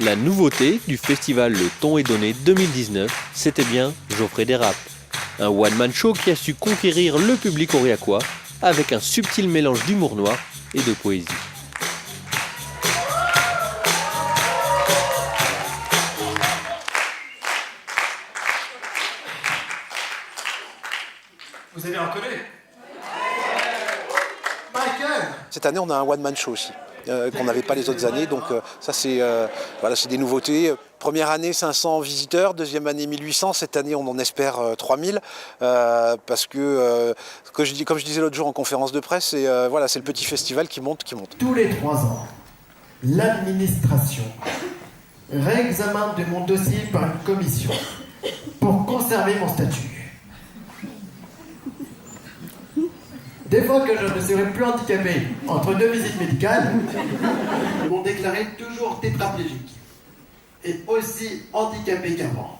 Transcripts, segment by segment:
La nouveauté du festival Le Ton est donné 2019, c'était bien Geoffrey Dérapé. Un one-man show qui a su conquérir le public aurillacois avec un subtil mélange d'humour noir et de poésie. Vous avez reconnu Michael. Cette année, on a un one-man show aussi, qu'on n'avait pas les autres années. Donc ça, c'est des nouveautés. Première année, 500 visiteurs. Deuxième année, 1800. Cette année, on en espère 3000. Parce que, comme je disais l'autre jour en conférence de presse, c'est le petit festival qui monte. Tous les 3 ans, l'administration réexamine de mon dossier par une commission pour conserver mon statut. Des fois que je ne serai plus handicapé entre 2 visites médicales, ils m'ont déclaré toujours tétraplégique et aussi handicapé qu'avant.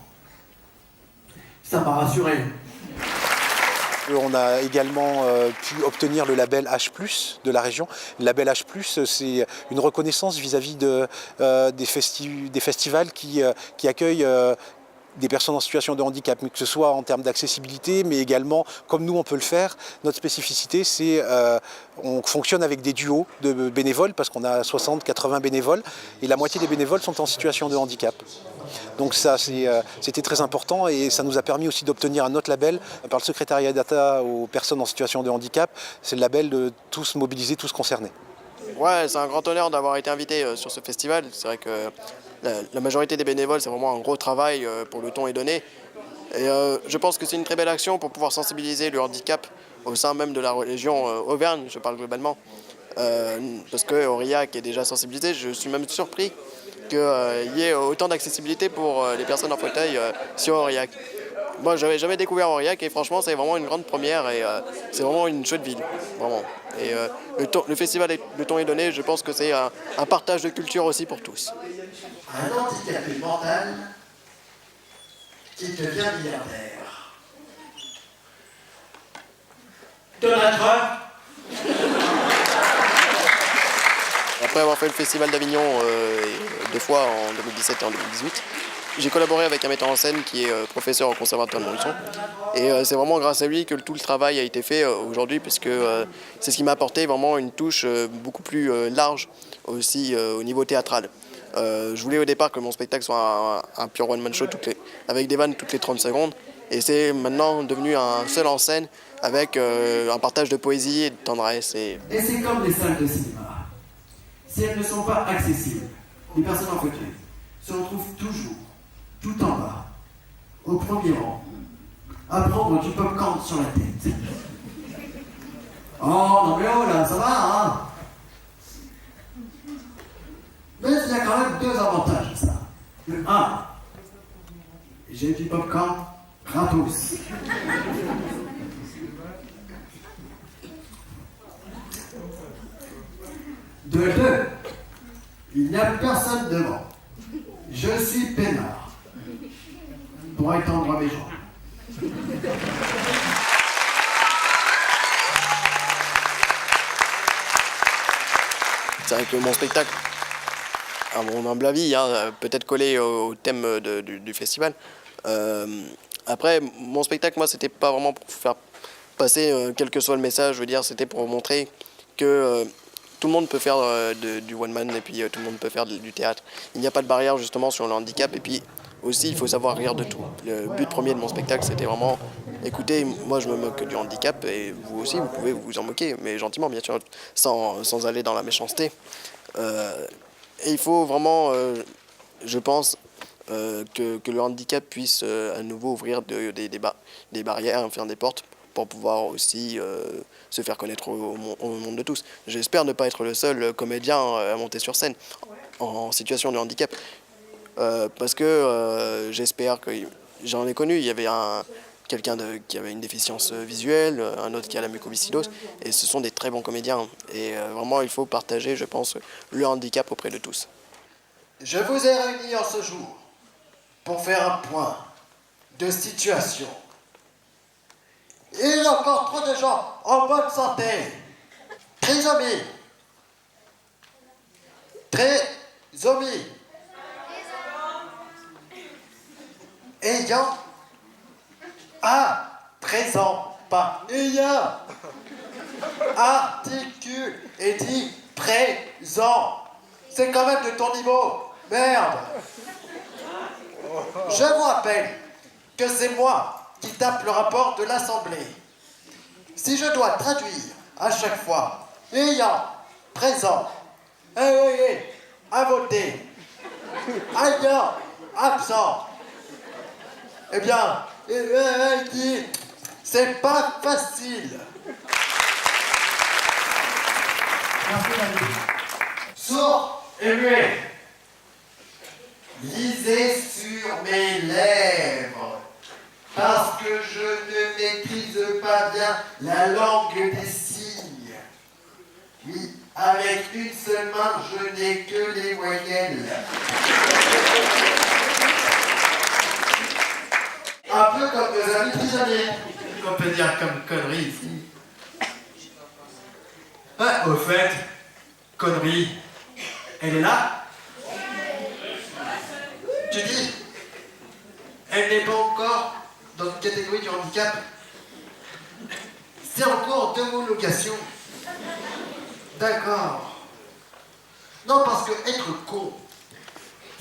Ça m'a rassuré. On a également pu obtenir le label H+, de la région. Le label H+, c'est une reconnaissance vis-à-vis des festivals qui accueillent des personnes en situation de handicap, que ce soit en termes d'accessibilité, mais également, comme nous on peut le faire, notre spécificité, c'est on fonctionne avec des duos de bénévoles, parce qu'on a 60-80 bénévoles, et la moitié des bénévoles sont en situation de handicap. Donc ça, c'était très important, et ça nous a permis aussi d'obtenir un autre label par le secrétariat d'État aux personnes en situation de handicap. C'est le label de tous mobilisés, tous concernés. Ouais, c'est un grand honneur d'avoir été invité sur ce festival. C'est vrai que la majorité des bénévoles, c'est vraiment un gros travail pour Le Ton est donné. Et je pense que c'est une très belle action pour pouvoir sensibiliser le handicap au sein même de la région Auvergne, je parle globalement. Parce que Aurillac est déjà sensibilisé, je suis même surpris qu'il y ait autant d'accessibilité pour les personnes en fauteuil sur Aurillac. Moi, j'avais jamais découvert Aurillac et franchement, c'est vraiment une grande première et c'est vraiment une chouette ville, vraiment. Et le festival Le Ton est donné, je pense que c'est un partage de culture aussi pour tous. Un handicapé mental qui devient milliardaire. Donald Trump. Après avoir fait le festival d'Avignon 2 fois en 2017 et en 2018, j'ai collaboré avec un metteur en scène qui est professeur au conservatoire de Montluçon. Et c'est vraiment grâce à lui que tout le travail a été fait aujourd'hui, puisque c'est ce qui m'a apporté vraiment une touche beaucoup plus large aussi au niveau théâtral. Je voulais au départ que mon spectacle soit un pure one-man show avec des vannes toutes les 30 secondes. Et c'est maintenant devenu un seul en scène avec un partage de poésie et de tendresse. Et c'est comme les salles de cinéma. Si elles ne sont pas accessibles, les personnes en fauteuil se retrouvent toujours tout en bas, au premier rang, à prendre du popcorn sur la tête. Oh, non mais oh là, ça va, hein? Mais il y a quand même 2 avantages à ça. Le 1, j'ai du popcorn gratos. De 2, il n'y a personne devant. Je suis peinard pour étendre mes jambes. C'est vrai que mon spectacle, à mon humble avis, peut-être collé au thème du festival. Après, mon spectacle, moi, c'était pas vraiment pour faire passer quel que soit le message. Je veux dire, c'était pour montrer que tout le monde peut faire du one-man et puis tout le monde peut faire du théâtre. Il n'y a pas de barrière justement sur le handicap et puis aussi il faut savoir rire de tout. Le but premier de mon spectacle c'était vraiment, écoutez, moi je me moque du handicap et vous aussi vous pouvez vous en moquer, mais gentiment bien sûr, sans aller dans la méchanceté. Et il faut vraiment, je pense, que le handicap puisse à nouveau ouvrir des barrières, faire des portes pour pouvoir aussi se faire connaître au monde de tous. J'espère ne pas être le seul comédien à monter sur scène en situation de handicap. Parce que j'espère que j'en ai connu, il y avait quelqu'un qui avait une déficience visuelle, un autre qui a la mucoviscidose, et ce sont des très bons comédiens. Et vraiment, il faut partager, je pense, le handicap auprès de tous. Je vous ai réunis en ce jour pour faire un point de situation. Il y a encore trop de gens en bonne santé, trisomie, ayant, à, présent, pas ayant, articule et dit présent. C'est quand même de ton niveau. Merde. Je vous rappelle que c'est moi qui tape le rapport de l'Assemblée. Si je dois traduire à chaque fois ayant, présent, à voter, ayant, absent, eh bien, il dit, c'est pas facile. Merci, David. Sourd et muet. Lisez sur mes lèvres, parce que je ne maîtrise pas bien la langue des signes. Oui, avec une seule main, je n'ai que les voyelles. Un peu comme nos amis prisonniers, qu'on peut dire comme connerie ici. Ah, au fait, connerie, elle est là? Tu dis, elle n'est pas encore dans une catégorie du handicap. C'est en cours d'homologation. D'accord. Non, parce que être con,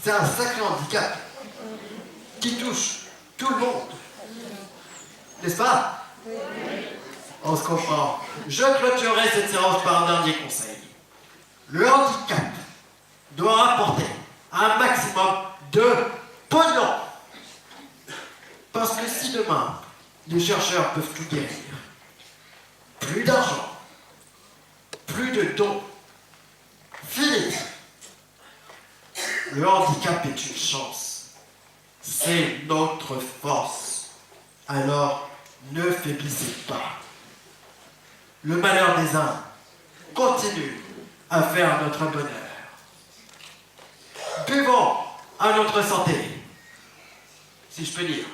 c'est un sacré handicap qui touche tout le monde. N'est-ce pas? On se comprend. Je clôturerai cette séance par un dernier conseil. Le handicap doit rapporter un maximum de pognon. Parce que si demain, les chercheurs peuvent tout guérir, plus d'argent, plus de dons, fini. Le handicap est une chance. C'est notre force. Alors, ne faiblissez pas. Le malheur des uns continue à faire notre bonheur. Buvons à notre santé, si je peux dire.